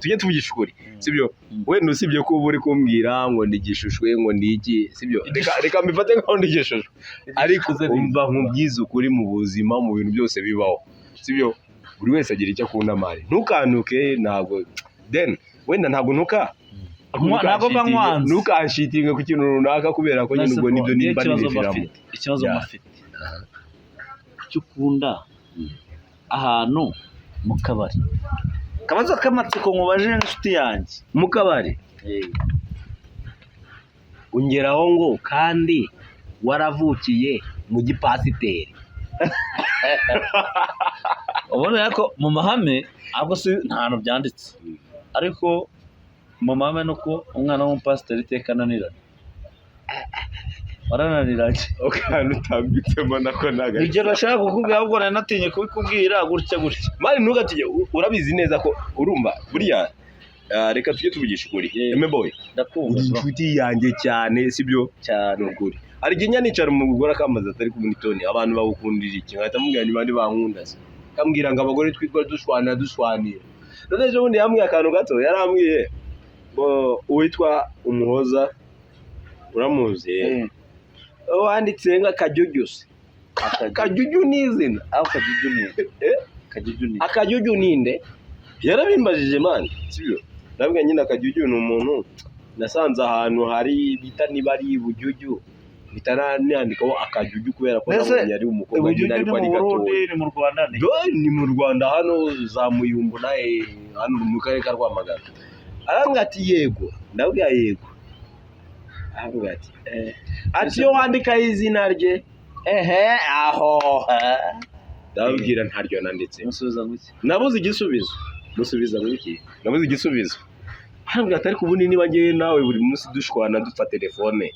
tujye tuvugisha ukuri sibyo wenda usibye ko uba uri kumbwira ngo ndigishishwe ngo ndiki sibyo reka mbifate nkaho ndigishishwe ariko umva nkubyiza ukuri mu buzima mu bintu byose bibaho sibyo buri wese agira icyo akunda mari ntukantuke ntabwo then wenda ntabwo ntabwo bankwanze ntukanshitinge ku kintu runaka kubera ko nyine ubwo nibyo nimba nibifiramo ikibazo mafite cyo ukunda ahantu mu kabari kabazo k'amatsiko mubaje n'inshuti yanjye mu kabari ungeraho ngo kandi waravukiye mu gipasiteri ubona ko mu mahame ahubwo si nta hantu byanditse ariko mu mahame nuko umwana w'umupasiteri iteka ananirana warananiranye ukana utambitsemo nako ntago ibyo nashaka kukubwira ahubwo nari natinye kubikubwira gutya mari ntugatinye urabizi neza ko urumva buriya reka tujye tuvugisha ukuri boy ndakumva inshuti yanjye cyane sibyo cyane ukuri hari igihe nicara mu mugore akamaze atari ku munitoni abantu bawukundira iki nkahita mubwira ni bandi bankunda se kambwira ngo abagore twitwa dushwanira none ejo bundi yambwiye akantu gato yarambwiye ngo uwitwa Umuhoza uramuzi wanditse nk'akajujyu se akajujyu ni izina akajujyu ninde yarabimbajije mani sibyo nabwo nyine akajujyu ni umuntu nasanze ahantu hari bita niba ari bujujyu bitanandikaho akajujyu kubera ko nabonye ari umukobwa nyine ariko ari gato ni mu Rwanda hano za Muyumbu naye hano mu karere ka Rwamagana arambwira ati yego ndabwira yego arambwira ati yo wandika izina rye aho ndabwira ntaryo nanditse musubiza nguki nabuze igisubizo musubiza nguki nabuze igisubizo arambwira ati ariko ubundi niba ngiye nawe buri munsi dushwana dupfa telefone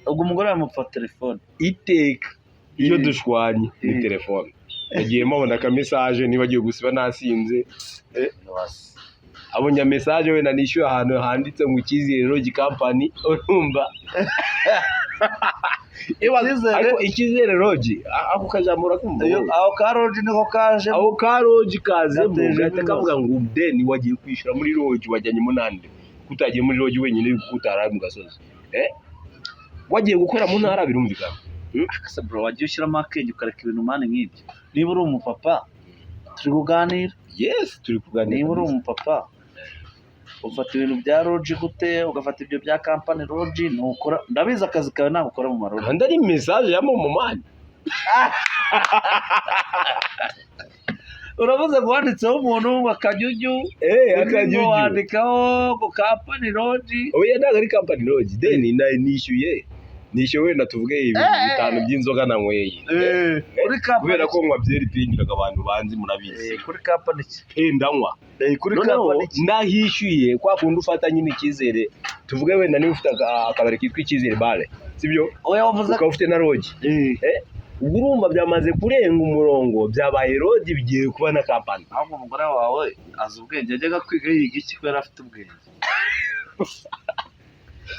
ubwo umugore yamupfa telefone iteka iyo dushwanye ni telefone yagiye mabona ka message niba agiye gusiba nasinze abonye message we nanishyuye ahantu handitse ngo Icyizere Lodge Company urumva ariko Icyizere Lodge ako kajamura kumva aho ka Lodge niko kaje aho ka Lodge kaze mugahita kavuga ngo ubdeni wagiye kwishyura muri Lodge wajyanye munande kutagiye muri Lodge wenyine kutara mu gasozi wagiye gukora mu ntara birumvikana akasa bro wagiye ushyiramo akenge ukareka ibintu mane nk'ibyo niba uri umupapa turi kuganira yes turi kuganira niba uri umupapa ufata ibintu bya Lodge gute ugafata ibyo bya company Lodge nukora ndabiza akazi kawe ntabwo ukora mu marodi kandi ari message ya mu mani uravuze ngo wanditseho umuntu akajujyu akajujyu wandikaho ngo company Lodge oya ntabwo ari company Lodge deni nishyuye wenda tuvuge ibintu bitanu by'inzoga nanyweye kubera ko nywa byeri pingiraga abantu banzi murabizi kuri company ndanywa kuri company nahishyuye kwa kundi ufata nyine Icyizere tuvuge wenda niba ufite akabari kitwa Icyizere bare sibyo oya wavuze ko ufite na Lodge ubwo urumva byamaze kurenga umurongo byabaye Lodge bigiye kuba na company ahubwo umugore wawe azi ubwenge ajyaga kwiga yiga iki kubera afite ubwenge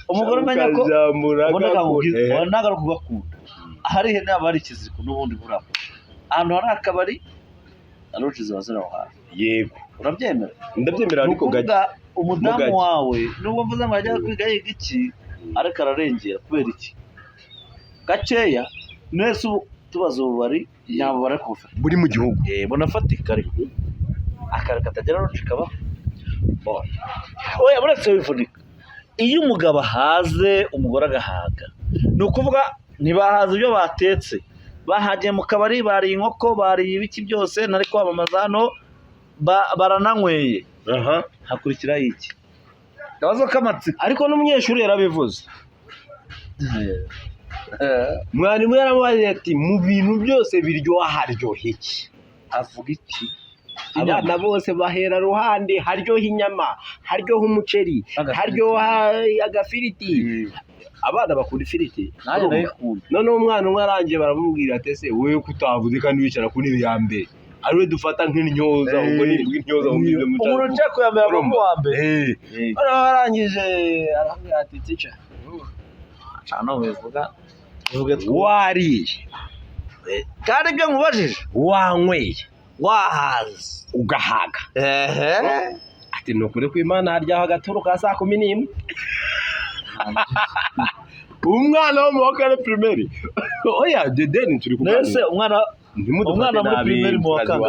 umugore umenya ko ntabwo kugakunda hari ihene haba hari ikiziriko n'ubundi buramo ahantu hari akabari na Lodge ziba ziri aho hafi yego urabyemera ndabyemera ariko umudamu wawe nubwo mvuze ngo ajya kwiga yiga iki ariko ararengera kubera iki gakeya nese ubu tubaza ububari nyabo barakufata buri mu gihugu bunafatika ariko akari katagera Lodge kabaho oya buretse wivunika iyo umugabo ahaze umugore agahaga ni ukuvuga ntibahaze ibyo batetse bahagiye mu kabari bariye inkoko bariye ibiki byose nari kwamamaza hano barananyweye hakurikiraho iki akabazo k'amatsiko ariko n'umunyeshuri yarabivuze mwarimu yaramubaye ati mu bintu byose biryoha haryoha iki avuga iki abana bose bahera ruhande haryoha inyama haryoha umuceri haryoha agafiriti abana bakunda ifiriti noneho umwana umwe arangiye baramubwira ati ese wowe kutavuze kandi wicara ku ntebe ya mbere ariwe dufata nk'intyoza ubwo ni intyoza umuntu ugiye kuyambera mu wa mbere arangije arambwira ati tica hano bivuga wariye kandi ibyo nkubajije wanyweye wahaze ugahaga ati ni ukuri kw'Imana haryaho agaturu ka saa 11 umwana wo mu wa kane primaire oya dedeni turi kuganira nese umwana muri primaire mu wa kane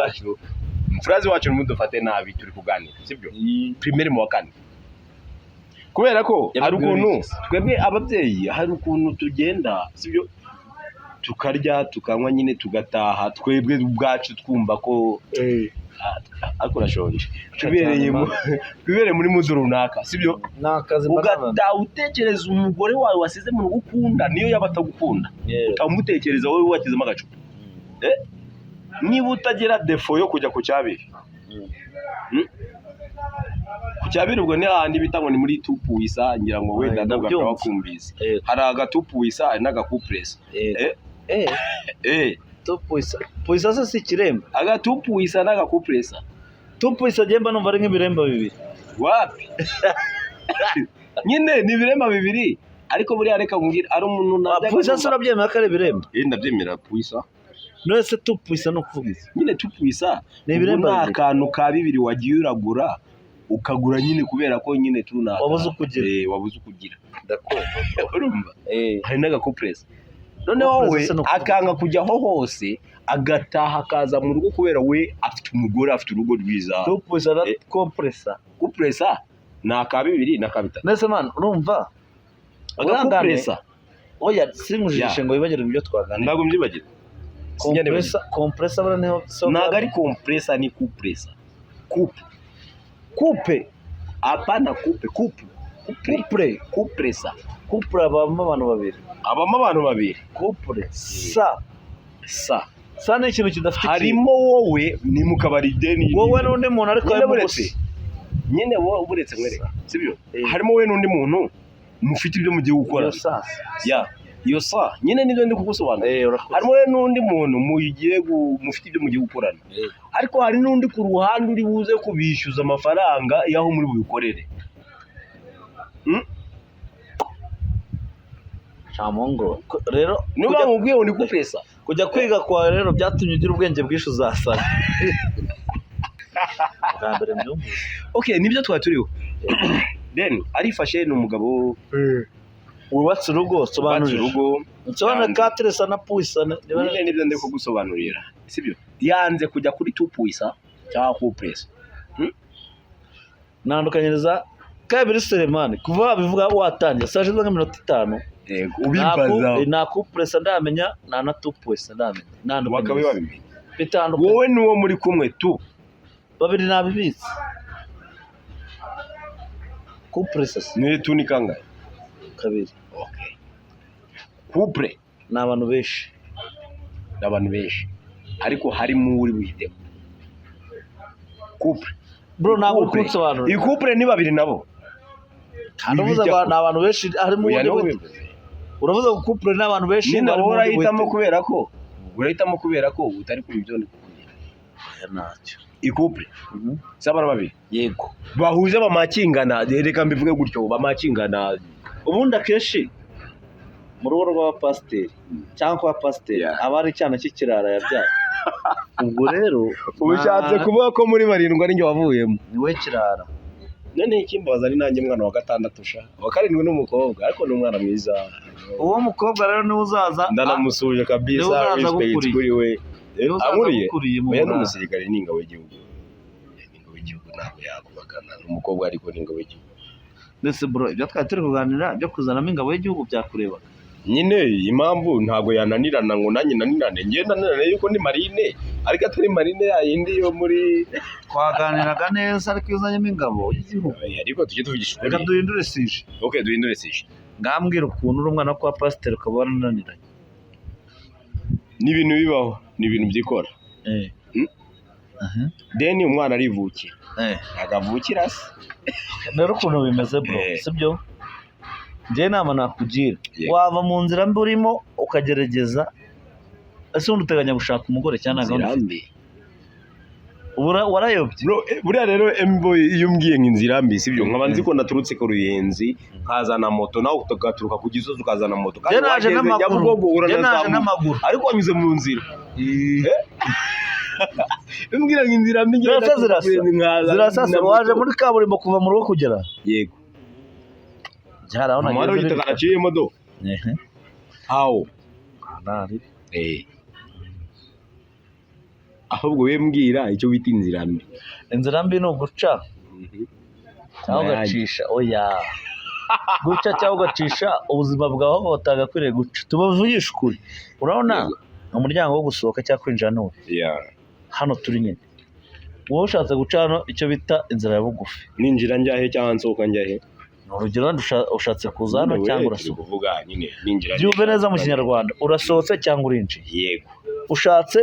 mfurazi wacu nimudufate nabi turi kuganira sibyo primaire mu wa kane kubera ko hari ukuntu twebwe ababyeyi hari ukuntu tugenda sibyo tukarya tukanywa nyine tugataha twebwe ubwacu twumva ko ariko urashonje twibereye muri mudu runaka sibyo ugataha utekereza umugore wawe wasize mu rugo ukunda niyo yaba atagukunda utamutekereza wowe wakizemo agacupa niba utagira defo yo kujya ku cyabiri ku cyabiri ubwo ni handi bita ngo ni muri tupuisa ngira ngo wenda ntabwo bakumvise hari agatupuisa hari n'agakupresa puisa se si kiremba agatupuisa n'agakupresa tupuisa jemba numva ari nk'ibiremba bibiri wapi nyine ni ibiremba bibiri ariko buriya reka nkubwira ari umuntu najya puisa se urabyemera ko ari ibiremba ndabyemera puisa nose tupuisa no kuvuga iki nyine tupuisa ni ibiremba bibiri akantu ka bibiri wagiye uragura ukagura nyine kubera ko nyine tunaka wabuze ukugira ndakumva urumva hari n'agakupresa noneho wowe akanga kujya aho hose agataha akaza mu rugo kubera we afite umugore afite urugo rwiza tupuisa na kupresa ni aka bibiri na kabitatu nese man urumva agakupresa oya simujishe ngo wibagire ibyo twaganira ntabwo mbyibagire compressa bara niho ntabwo ari compressa ni kupresa coupe apana kupresa abamo abantu babiri couple sa ni ikintu kidafite harimo wowe ni mu kabari deni wowe n'undi muntu ariko nyine wowe uburetse mwereka sibyo harimo wowe n'undi muntu mufite ibyo mugiye gukora iyo sa nyine nibyo ndi kugusobanura harimo wowe n'undi muntu mufite ibyo mugiye gukorana ariko hari n'undi ku ruhande uri buze kubishyuza amafaranga y'aho muri bubikorere Chamongo rero niba nkubwiye ni kupresa kujya kwiga kwa rero byatumye ugira ubwenge bwinshi uzasara okay nibyo twaturiho then arifashe n'umugabo wubatse urugo sobanurira nsobana katresa na puisa nibyo ndi kugusobanurira sibyo yanze kujya kuri tupuisa cyangwa kupresa nandukanyiriza kabiri Selemani kuva bivuga watangiye saje nk'iminota 5 ubibaza na kupresa ndamenya na tupuisa ndamenya wakabe babiri bitandukanye wowe nuwo muri kumwe tu babiri nabibitse kupresa ni tu ni kangahe kabiri okay couple n'abantu benshi ariko harimo uri wihitemo couple bro ntabwo kunsobanura iyi couple ni babiri nabo kandi uvuze ngo n'abantu benshi harimo uravuze ngo couple n'abantu benshi nabo urahitamo kubera ko utari ku ibyo ndi kukubwira ntacyo iyi couple sabara babiri yego bahuje bamakingana reka mbivuge gutyo bamakingana ubundi akenshi mu rugo rw'abapasiteri cyangwa kwa pasiteri aba ari icyana cy'ikirara yabyaye ubwo rero ubishatse kuvuga ko muri barindwi ari njye wavuyemo niwe kirara none ikimbaza ari nanjye mwana wa 6 sha wa 7 n'umukobwa ariko ni umwana mwiza uwo mukobwa rero niwe uzaza ndanamusuje kabisa respect kuri we amuriye oya n'umusirikare n'ingabo y'igihugu ntabwo yakubagana n'umukobwa ariko n'ingabo y'igihugu ndetse bro ibyo twari turi kuganira byo kuzanamo ingabo y'igihugu byakureba nyine impamvu ntabwo yananirana ngo nanjye nanirane ngenda nanirane yuko ni marine ariko atari marine yayindi yo muri twaganiraga neza ariko uzanyemo ingabo y'igihugu ariko tujye tuvugisha reka duhindure sije okay duhindure sije ngambwira ukuntu uri umwana kwa pasiteri ukaba warananiranye ni ibintu bibaho ni ibintu byikora deni umwana arivukira agavukira se rero ukuntu bimeze bro sibyo njye nama nakugira wava mu nzira mbi urimo ukagerageza ese undi uteganya gushaka umugore cyangwa ntabwo warayobye buriya rero embo iyo umbwiye nk'inzira mbi sibyo nkaba nzi ko naturutse ku Ruyenzi nkazana moto nawe ugaturuka ku Gisozi ukazana moto kandi naje n'amaguru ariko wanyuze mu nzira bimbwira ngo inzira mbi zirasa waje muri kaburimbo kuva mu rugo kugera yego cyarabona amara ugita karaciye modo aho nari ahubwo we mbwira icyo bita inzira mbi ni uguca cyangwa ugacisha oya guca cyangwa ugacisha ubuzima bwawe aho utagakwiriye guca tubavugisha ukuri urabona umuryango wo gusohoka cyangwa kwinjira n'uwo hano turi nyine wowe ushatse guca hano icyo bita inzira ya bugufi ninjira njyahe cyangwa nsohoka njyahe ni urugero ushatse kuza hano cyangwa urasohoka kuvuga nyine ninjira byumve neza mu kinyarwanda urasohotse cyangwa urinjiye yego ushatse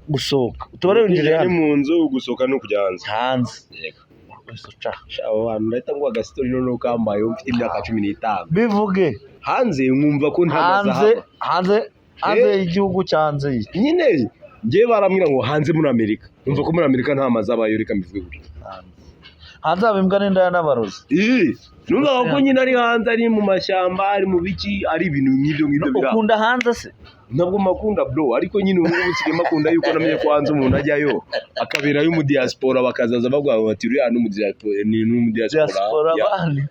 gusohoka utubare winjire hano mu nzu gusohoka no kujya hanze yego abo bantu ndahita nguha agastori noneho kambaye ufite imyaka 15 bivuge hanze nkumva ko hanze y'igihugu cyanze nyine ngiye barambwira ngo hanze muri Amerika nkumva ko muri Amerika nta mazi abayo reka mbivuge gutyo hanze abimbwa n'indaya n'abarozi numva ko nyine ari hanze ari mu mashyamba ari mu biki ari ibintu nk'ibyo bira ukunda hanze se ntabwo makunda bro ariko nyine ubu nsigaye makunda yuko namenye ko hanze umuntu ajyayo akabera yo mu diaspora bakazaza bagwa bati uriya no mu diaspora ni mu diaspora bani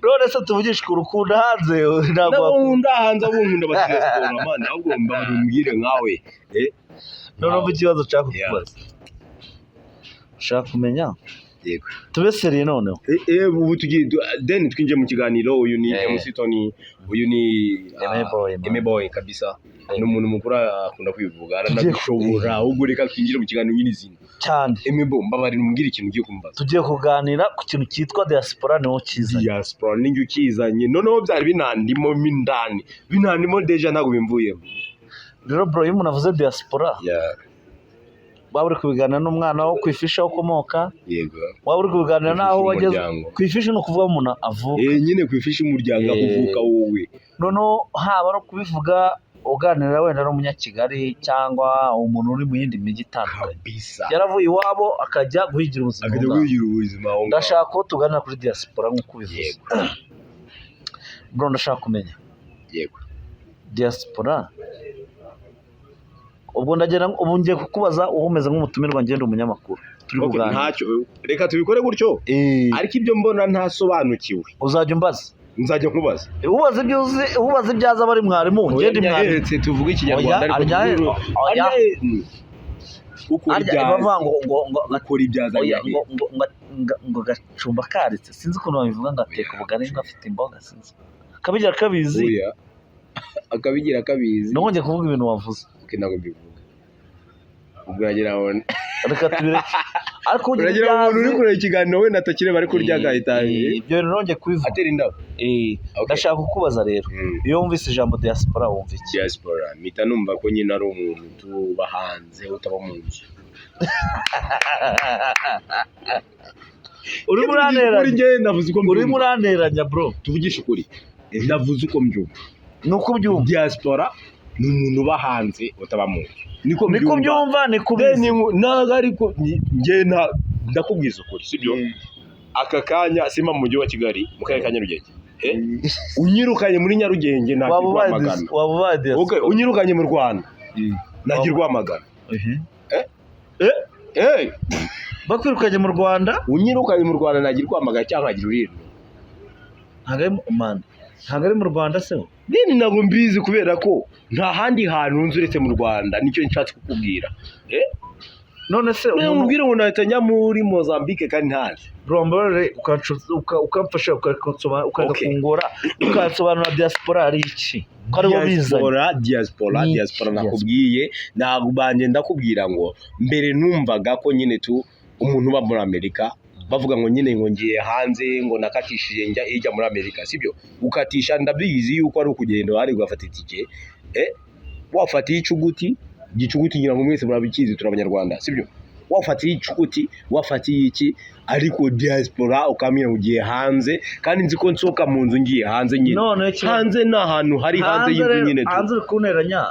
rone se tuvugisha urukunda hanze ntabwo nkunda hanze abo nkunda ba diaspora man ahubwo mbabwire nkawe none ubu ikibazo cyako kubaza shaka kumenya yego tubeseriye noneho ubu tugiye then twinje mu kiganiro uyu ni MC Tony uyu ni Emeboy kabisa n'umuntu mukuru akunda kwivuga aranabishobora ubwo reka twinjire mu kiganiro nyirizina cyane Emeboy mbabarira umbwire ikintu ugiye kumbaza tugiye kuganira ku kintu cyitwa diaspora niho kizanye diaspora ninjye ukizanye noneho byari binandimo deja ntago bimvuyemo rero bro iyo umuntu avuze diaspora waba uri kubiganira n'umwana wo ku ifishi aho ukomoka yego waba uri kubiganira n'aho wageze ku ifishi ni ukuvuga umuntu avuka nyine ku ifishi y'umuryango aho uvuka wowe noneho haba no kubivuga uganira wenda n'umunyakigali cyangwa umuntu uri mu yindi mijyi itandukanye yaravuye iwabo akajya guhigira ubuzima ndashaka ko tuganira kuri diaspora nk'uko ubivuze bro ndashaka kumenya yego diaspora ubwo ndagera ubu ngiye kukubaza uhumeze nk'umutumirwa ngende umunyamakuru turi kuganira ntacyo reka tubikore gutyo ariko ibyo mbona ntasobanukiwe uzajya umbaza nzajya nkubaza ubaza ibyaza bari mwarimu ngende mwarimu tuvuge ikinyarwanda ariko ukora ibyaza ngo gacumba karitse sinzi ukuntu babivuga ngo ateka ubugari ngo afite imboga sinzi akabigira kabizi akabigira kabizi nongeye kuvuga ibintu wavuze ntabwo mbivuga ubwo yagira abone reka tubireke ariko uragira umuntu uri kureba ikiganiro we natakireba ariko urya gahitange ibyo rero nongeye kubivuga atera indabo ndashaka kukubaza rero iyo wumvise ijambo diaspora wumva iki diaspora mpita numva ko nyine ari umuntu tuba hanze utaba mu nzu urimo uranteranya bro tuvugishe ukuri ndavuze uko mbyumva ni uko ubyumva diaspora ni umuntu uba hanze utaba mu nzu niko byumva niko ubizi ntabwo ariko njye ndakubwiza ukuri sibyo aka kanya simba mu mujyi wa Kigali mu karere ka Nyarugenge unyirukanye muri Nyarugenge ntakirwamagana unyirukanye mu Rwanda ntakirwamagana bakwirukanye mu Rwanda unyirukanye mu Rwanda ntakirwamagana cyangwa nkagira uriro ntabwo ari mu Rwanda se nini ntabwo mbizi kubera ko nta handi hantu nzi uretse mu Rwanda nicyo nshatse kukubwira none se umubwire ngo nahita njya muri Mozambique kandi ntazi Bromberere ukamfasha ukagakungura ukasobanura diaspora ari iki ko aribo bizanye diaspora nakubwiye ntabwo banje ndakubwira ngo mbere numvaga ko nyine umuntu uba muri Amerika bavuga ngo nyine ngo ngiye hanze ngo nakatishije ijya muri Amerika sibyo ukatisha ndabizi yuko ari ukugenda wari ugafata itike wafatiye icuguti ngira ngo mwese murabikizi turabanyarwanda sibyo wafatiye icuguti wafatiye iki ariko diaspora ukamira ugiye hanze kandi nzi ko nsoka mu nzu ngiye hanze nyine hanze na hantu hari hanze y'inzu nyine hanze kuneranya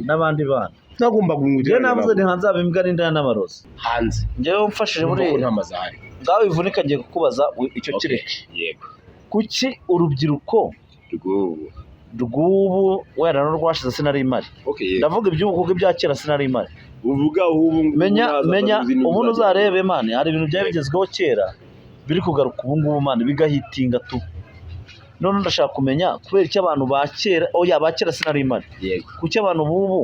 n'abandi bana nagomba gungudira navuze ni hanze abimbwa n'indaya n'abarozi hanze ngewe umfashije muri nta mazahari ngaho ivunika ngiye kukubaza icyo kireke yego kuki urubyiruko rw'ubu wenda no rwashize sinari imari ndavuga iby'ubu kuko ibya kera sinari imari uvuga ubu ngubu menya umuntu uzarebe mani hari ibintu byari bigezweho kera biri kugaruka ubu ngubu mani bigahitinga tu none ndashaka kumenya kubera icyo abantu ba kera ba kera sinari mani yego kuki abantu bubu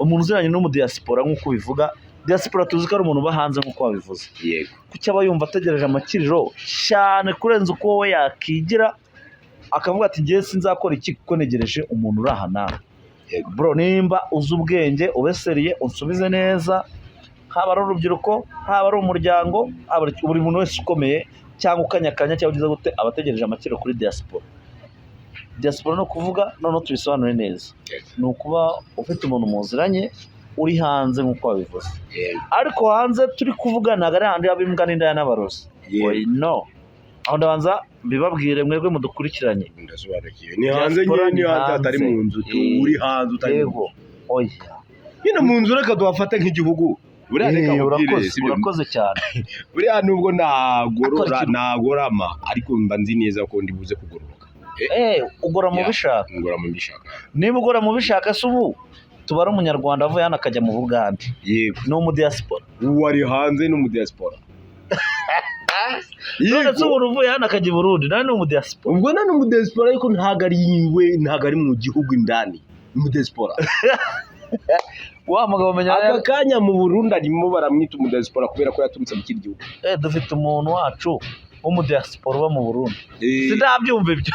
umuntu uziranye n'umudiyasipora nk'uko bivuga diaspora tuzi ko ari umuntu uba hanze nk'uko wabivuze yego kuki aba yumva ategereje amakiriro cyane kurenza uko wowe yakigira akavuga ati ngiye sinzakora iki kuko negereje umuntu uri aha nawe bro nimba uzi ubwenge ubeseriye unsubize neza haba ari urubyiruko haba ari umuryango buri muntu wese ukomeye cyangwa ukanyakanya cyangwa ugize gute abategereje amakiriro kuri diaspora no kuvuga noneho tubisobanure neza ni ukuba ufite umuntu muziranye uri hanze nk'uko wabivuze ariko hanze turi kuvuga ntabwo ari handi haba imbwa n'indaya n'abarozi no aho ndabanza mbibabwire mwebwe mudukurikiranye ndasobanukiwe ni hanze nyine ni hanze atari mu nzu uri hanze utari yego oya nyine mu nzu reka duhafate nk'igihugu buriya reka urakoze cyane buriya nubwo nagorama ariko mba nzi neza ko ndi buze kugororoka ugora mu bishaka niba ugora mu bishaka se ubu tuba ari umunyarwanda avuye hano akajya mu Bugande yego ni umudiyasipora uwo ari hanze ni umudiyasipora none se umuntu uvuye hano akajya i Burundi nawe ni umudiyasipora ubwo ni umudiyasipora ariko ntabwo ari iwe ntabwo ari mu gihugu indani ni umudiyasipora wa mugabo umenya aka kanya mu Burundi arimo baramwita umudiyasipora kubera ko yaturutse mu kindi gihugu dufite umuntu wacu w'umudiyasipora uba mu Burundi sinabyumva ibyo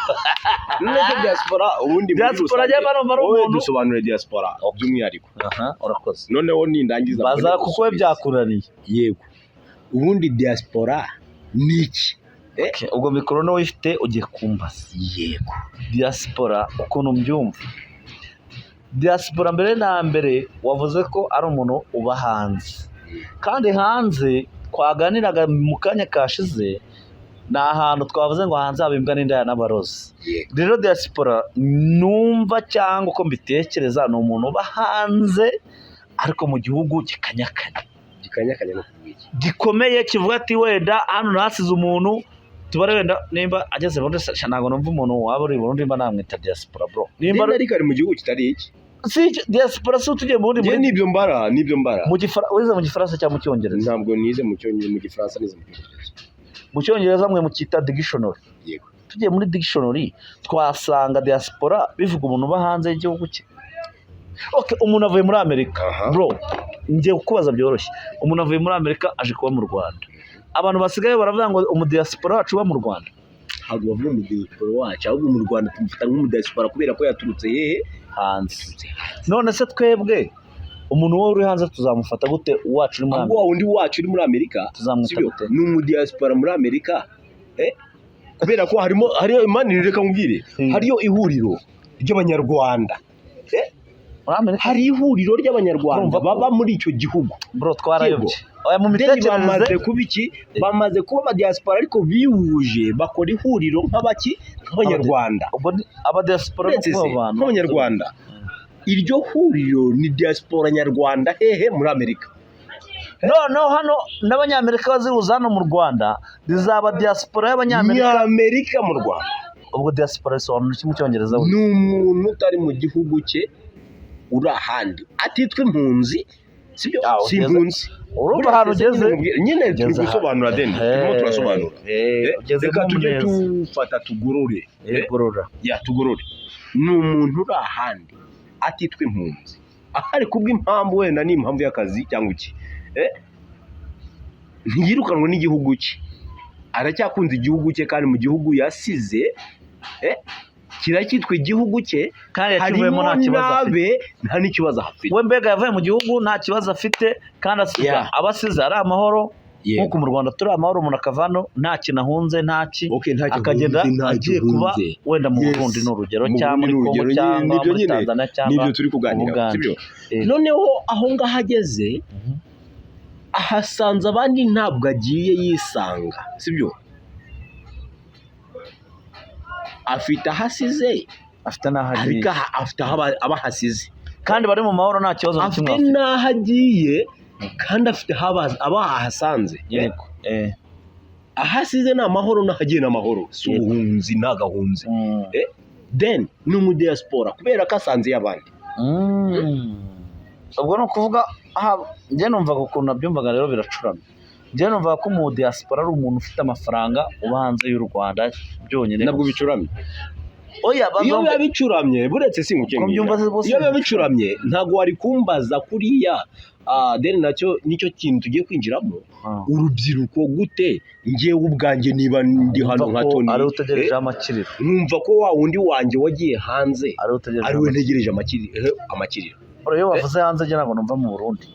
none se diaspora ubundi diaspora y'abantu bari umuntu dusobanure diaspora by'umwihariko urakoze noneho nindangiza baza kuko byakuraniye yego ubundi diaspora niki ubwo mikoro no wifite ugiye kumbaza yego diaspora ukuntu mbyumva diaspora mbere na mbere wavuze ko ari umuntu uba hanze kandi hanze twaganiraga mu kanya kashize ni ahantu twavuze ngo hanze haba imbwa n'indaya n'abarozi rero diaspora numva cyangwa uko mbitekereza ni umuntu uba hanze ariko mu gihugu gikanyakanya gikomeye kivuga ati wenda hano nasize umuntu tubare wenda nimba ageze Burundi ntabwo numva umuntu waba uri Burundi mba namwita diaspora bro nimba ariko ari mu gihugu kitari iki si diaspora si tugiye mu Burundi nibyo mbara wize mu gifaransa cyangwa mu cyongereza ntabwo nize mu gifaransa nize mu cyongereza mwe mukita dictionary yego tugiye muri dictionary twasanga diaspora bivuga umuntu uba hanze y'igihugu cye umuntu avuye muri Amerika bro ngiye kukubaza byoroshye umuntu avuye muri Amerika aje kuba mu Rwanda abantu basigaye baravuga ngo umudiaspora wacu uba mu Rwanda ntabwo bavuga umudiaspora wacu ahubwo mu Rwanda tumufata nk'umudiaspora kubera ko yaturutse hehe hanze none se twebwe umuntu wowe uri hanze tuzamufata gute uwacu uri muri Amerika undi wacu uri muri Amerika tuzamwita gute ni umudiaspora muri Amerika kubera ko hariyo imani reka nkubwire hariyo ihuriro ry'abanyarwanda hari ihuriro ry'abanyarwanda baba muri icyo gihugu bro twarayobye mu mitekerereze bamaze kuba abadiaspora ariko bihuje bakora ihuriro nk'abanyarwanda abadiaspora nk'abanyarwanda iryo huriro ni diaspora nyarwanda hehe muri Amerika noneho hano n'abanyamerika bazihuza hano mu Rwanda rizaba diaspora y'abanyamerika mu Rwanda ubwo diaspora bisobanura iki mu cyongereza ni umuntu utari mu gihugu cye uri ahandi atitwa impunzi sibyo si impunzi urumva ahantu ugeze nyine turi gusobanura turimo turasobanura reka tujye tufata tugorore tugorore ni umuntu uri ahandi atitwa impunzi ahari kubw'impamvu wenda ni impamvu y'akazi cyangwa iki ntiyirukanwe n'igihugu cye aracyakunze igihugu cye kandi mu gihugu yasize kiracyitwa igihugu cye kandi yakivuyemo nta kibazo afite nta n'ikibazo afite we mbega yavuye mu gihugu nta kibazo afite kandi abasize ari amahoro nk'uko mu Rwanda turi amahoro umuntu akavano nta kintu ahunze akagenda agiye kuba wenda mu Burundi ni urugero cyangwa muri Kongo cyangwa muri Tanzania cyangwa mu Bugande noneho aho ngaho ageze ahasanze abandi ntabwo agiye yisanga sibyo afite ahasize afite n'ahagiye afite abahasize kandi bari mu mahoro nta kibazo na kimwe afite n'aho agiye kandi afite abahasanze yego ahasize ni amahoro n'ahagiye n'amahoro si ubuhunzi ntagahunze then ni umudiaspora kubera ko asanze y'abandi ubwo ni ukuvuga njye numvaga ukuntu nabyumvaga rero biracuramye. Njye numvaga ko mu diaspora ari umuntu ufite amafaranga uba hanze y'u Rwanda byonyine. nabwo bicuramye. Oya iyo biba bicuramye buretse Ko byumva se bose iyo biba bicuramye ntabwo wari kumbaza kuriya deni nacyo nicyo kintu tugiye kwinjiramo. Urubyiruko gute ngewe ubwanjye niba ndi hano nka Tony ari utegereje amakiriro, numva ko wa wundi wanjye wagiye hanze ari we ntegereje amakiriro. iyo bavuze hanze ngira ngo numva mu Burundi,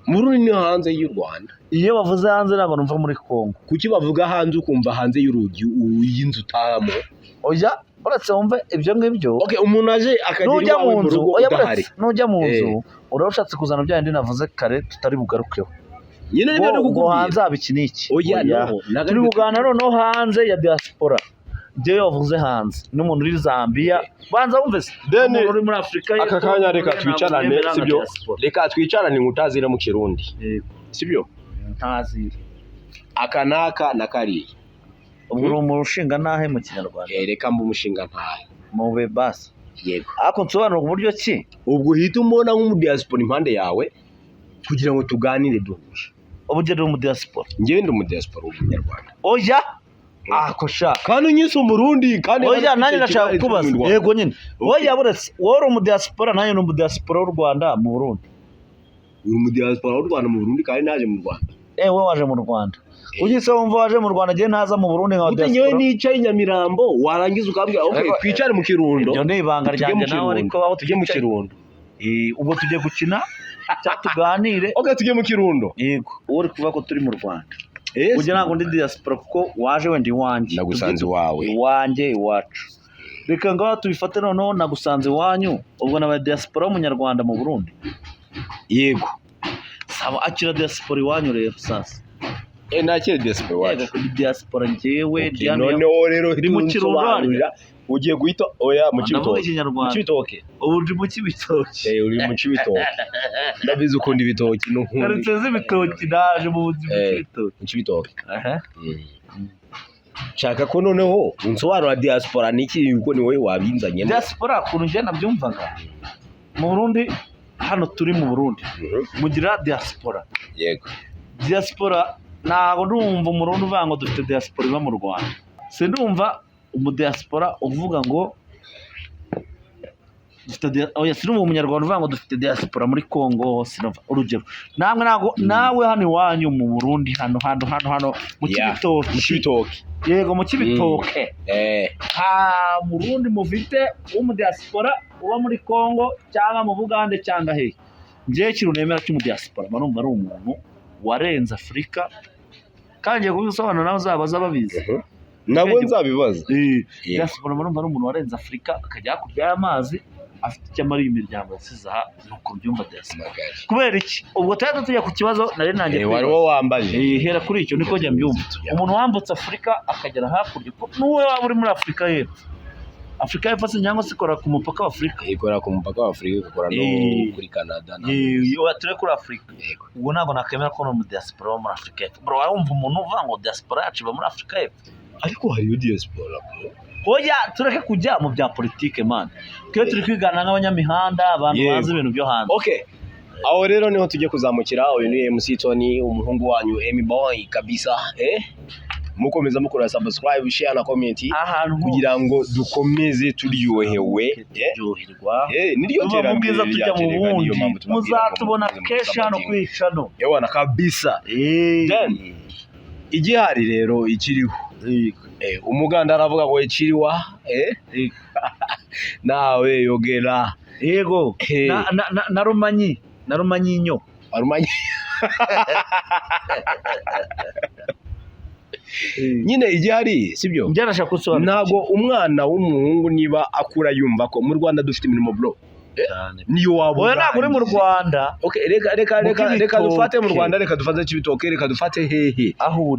mu Burundi ni hanze y'u Rwanda. iyo bavuze hanze ntabwo numva muri Kongo. Kuki bavuga hanze ukumva hanze y'urugi y'inzu utahamo? Oya uretse wumve ibyo ngibyo. Okay, umuntu aje akagira iwawe mu rugo udahari. Nujya mu nzu urashatse kuzana bya bindi navuze kare tutari bugarukeho. Nyine rero ngo hanze haba iki n'iki. Oya no, turi kuganira noneho hanze ya diaspora. Njye yavuze hanze n'umuntu uri Zambia, banza wumve se umuntu uri muri Afrika. Aka kanya reka twicarane, sibyo? Reka twicarane ngutazira mu Kirundi, sibyo? Ntazira aka naka na kariya. Ubwo uri umushinga ntahe mu Kinyarwanda? Reka mba umushinga ntahe mube basi. Yego. Ako nsobanura uburyo ki ubwo uhita umbona nk'umudiaspora impande yawe kugira ngo tuganire duhuje. Ubugere uri umudiaspora? Njyewe ndi umudiaspora w'umunyarwanda. Oya ako shaka kandi unyise umurundi kandi oya nanjye ndashaka kubaza. Yego nyine oya buretse wowe uri umudiaspora nanjye ni umudiaspora w'u Rwanda mu Burundi. Uri umudiaspora w'u Rwanda mu Burundi kandi naje mu Rwanda. Wowe waje mu Rwanda ugise wumva waje mu Rwanda ngiye ntaza mu Burundi nka diaspora. Utenyewe nicaye Nyamirambo warangiza ukambwira okay twicare mu Kirundo. Ibyo ni ibanga ryanjye nawe ariko aho tujye mu Kirundo. Ubwo tujye gukina cyatuganire. Okay tujye mu Kirundo. Yego uri kuvuga ko turi mu Rwanda. Ujye ntabwo ndi diaspora kuko waje wenda iwanjye. Nagusanze wawe. Iwanjye iwacu. Reka ngaho tubifate noneho nagusanze iwanyu ubwo na diaspora w'umunyarwanda mu Burundi. Yego. Saba akira diaspora iwanyu rero sasa. Nakire diaspora wacu. Yego diaspora njyewe noneho rero iri mu Kirundo. Ugiye guhita oya mu Kibitoke. Mu Kibitoke. Ubu uri mu Kibitoke. Uri mu Kibitoke. Ndabizi ukunda ibitoki no nkunda. Karetse ibitoki naje mu Kibitoke. Mu Kibitoke. Shaka ko noneho unsobanura diaspora niki yuko ni wowe wabinzanye. Diaspora kuntu je nabyumvaga. Mu Burundi hano turi mu Burundi. Mugira diaspora. Yego. Diaspora ntabwo ndumva umurundi uvuga ngo dufite diaspora iba mu Rwanda. Sindumva umudiaspora uvuga ngo dufite oya sinumva umunyarwanda uvuga ngo dufite diaspora muri Kongo. Sinumva urugero namwe nawe hano iwanyu mu Burundi hano mu Kibitoke. Yego mu Kibitoke. Ha Murundi mufite umudiaspora uba muri Kongo cyangwa mu Bugande cyangwa he. Ngiye kintu nemera cy'umudiaspora marumva ari umuntu warenze Afrika kandi ngiye kubisobanura nawe uzabaza babizi. Nabo nzabibaza. Diaspora marumva ari umuntu warenze Afrika akajya hakurya y'amazi afite icyo amariye imiryango yasize aha nuko byumva diaspora. Kubera iki ubwo tujya ku kibazo nari nanjye wari wo wambaje hera kuri icyo niko njya mbyumva. Umuntu wambutse Afrika akagera hakurya n'uwe waba uri muri Afrika y'Epfo. Afrika y'Epfo cyangwa se ikora ku mupaka wa Afrika. Ikora ku mupaka wa Afrika ikora no kuri Canada na. Turi kuri Afrika. Ubwo ntabwo nakemera ko no mu diaspora muri Afrika y'Epfo. Bro wumva umuntu uvuga ngo diaspora yacu iba muri Afrika y'Epfo. Ariko hariyo diaspora bro. Oya tureke kujya mu bya politike man. Kyo turi kwigana nk'abanyamihanda abantu bazi ibintu byo hanze. Okay. Aho rero niho tujye kuzamukira. Uyu ni MC Tony umuhungu wanyu Emi Boy kabisa. Mukomeza mukora subscribe share na comment kugira ngo dukomeze turyohewe. Niryo terambere tujya mu bundi muzatubona kesha hano kwicano. Yewana kabisa. Then igihari rero ikiriho. Umuganda aravuga ngo ikiriwa nawe yogera. Yego na rumanyinyo nyine igihari sibyo. Ntago umwana w'umuhungu niba akura yumva ko mu Rwanda dufite imirimo bro. Niyo wabo oya ntabwo uri mu Rwanda. Okay reka dufate mu Rwanda, reka dufate Kibitoke, reka dufate hehe,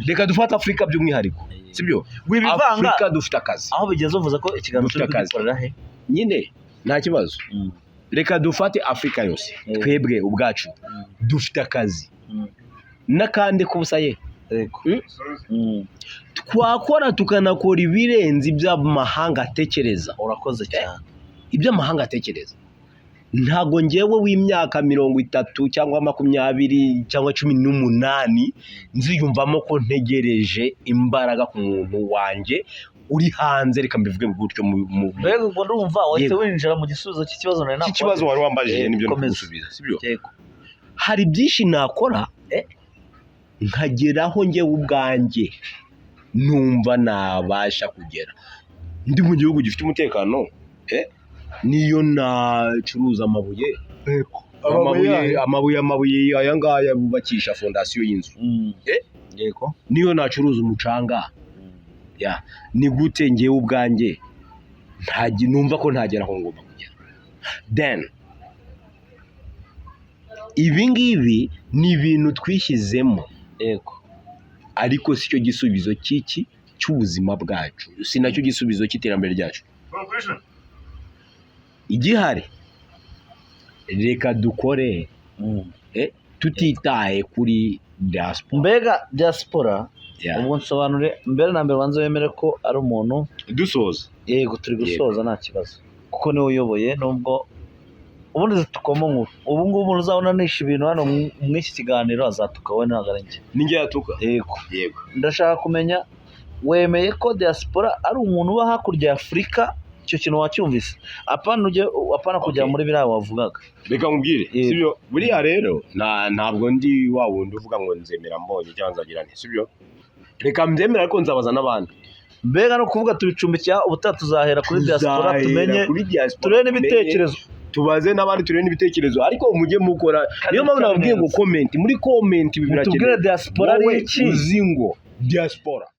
reka dufate Afrika by'umwihariko sibyo. Wibivanga Afrika dufite akazi aho bigeze uvuze ko ikiganiro cy'ukorera he nyine nta kibazo. Reka dufate Afrika yose twebwe ubwacu dufite akazi n'akandi kubusaye. Twakora tukanakora ibirenze iby'amahanga atekereza. Urakoze cyane. Iby'amahanga atekereza ntago ngewe w'imyaka 30 cyangwa 20 cyangwa 18 nziyumvamo ko ntegereje imbaraga ku muntu wanjye uri hanze, reka mbivuge mu buryo mbega ubwo ndumva wahise winjira mu gisubizo cy'ikibazo nari nakora. Ikibazo wari wambajije nibyo nakusubiza, sibyo? Hari byinshi nakora nkageraho ngewe ubwanjye numva nabasha kugera. Ndi mu gihugu gifite umutekano, niyo nacuruza amabuye, amabuye aya ngaya bubakisha fondasiyo y'inzu, yego, niyo nacuruza umucanga, ni gute ngewe ubwanjye numva ko ntagera aho ngomba kugera. Then ibi ngibi ni ibintu twishyizemo, yego, ariko si cyo gisubizo cy'ubuzima bwacu, si nacyo gisubizo cy'iterambere ryacu. Igihari, reka dukore tutitaye kuri diaspora. Mbega diaspora, ubwo nsobanure mbere na mbere wanze wemere ko ari umuntu dusoza. Yego, turi gusoza nta kibazo, kuko niwe uyoboye. Nubwo ubundi zitukamo nkuru, ubu ngubu umuntu uzabona nisha ibintu hano mu iki kiganiro azatuka, we ntabwo ari njye. Ni njye yatuka? Yego. Ndashaka kumenya, wemeye ko diaspora ari umuntu uba hakurya ya Afurika? Icyo kintu wacyumvise? Apana kujya muri biriya wavugaga. Reka nkubwire, sibyo? Buriya rero ntabwo ndi wa wundi uvuga ngo nzemera mbonye cyangwa nzagira nti, sibyo? Reka mbyemera ariko nzabaza n'abandi. Mbega no kuvuga tubicumbikiya ubutaha tuzahera kuri diaspora, tumenye turebe n'ibitekerezo, tubaze n'abandi turebe n'ibitekerezo, ariko mujye mukora. Niyo mpamvu nababwiye ngo comment, muri comment bibirakenewe. Tubwire diaspora ari iki? Uzi ngo diaspora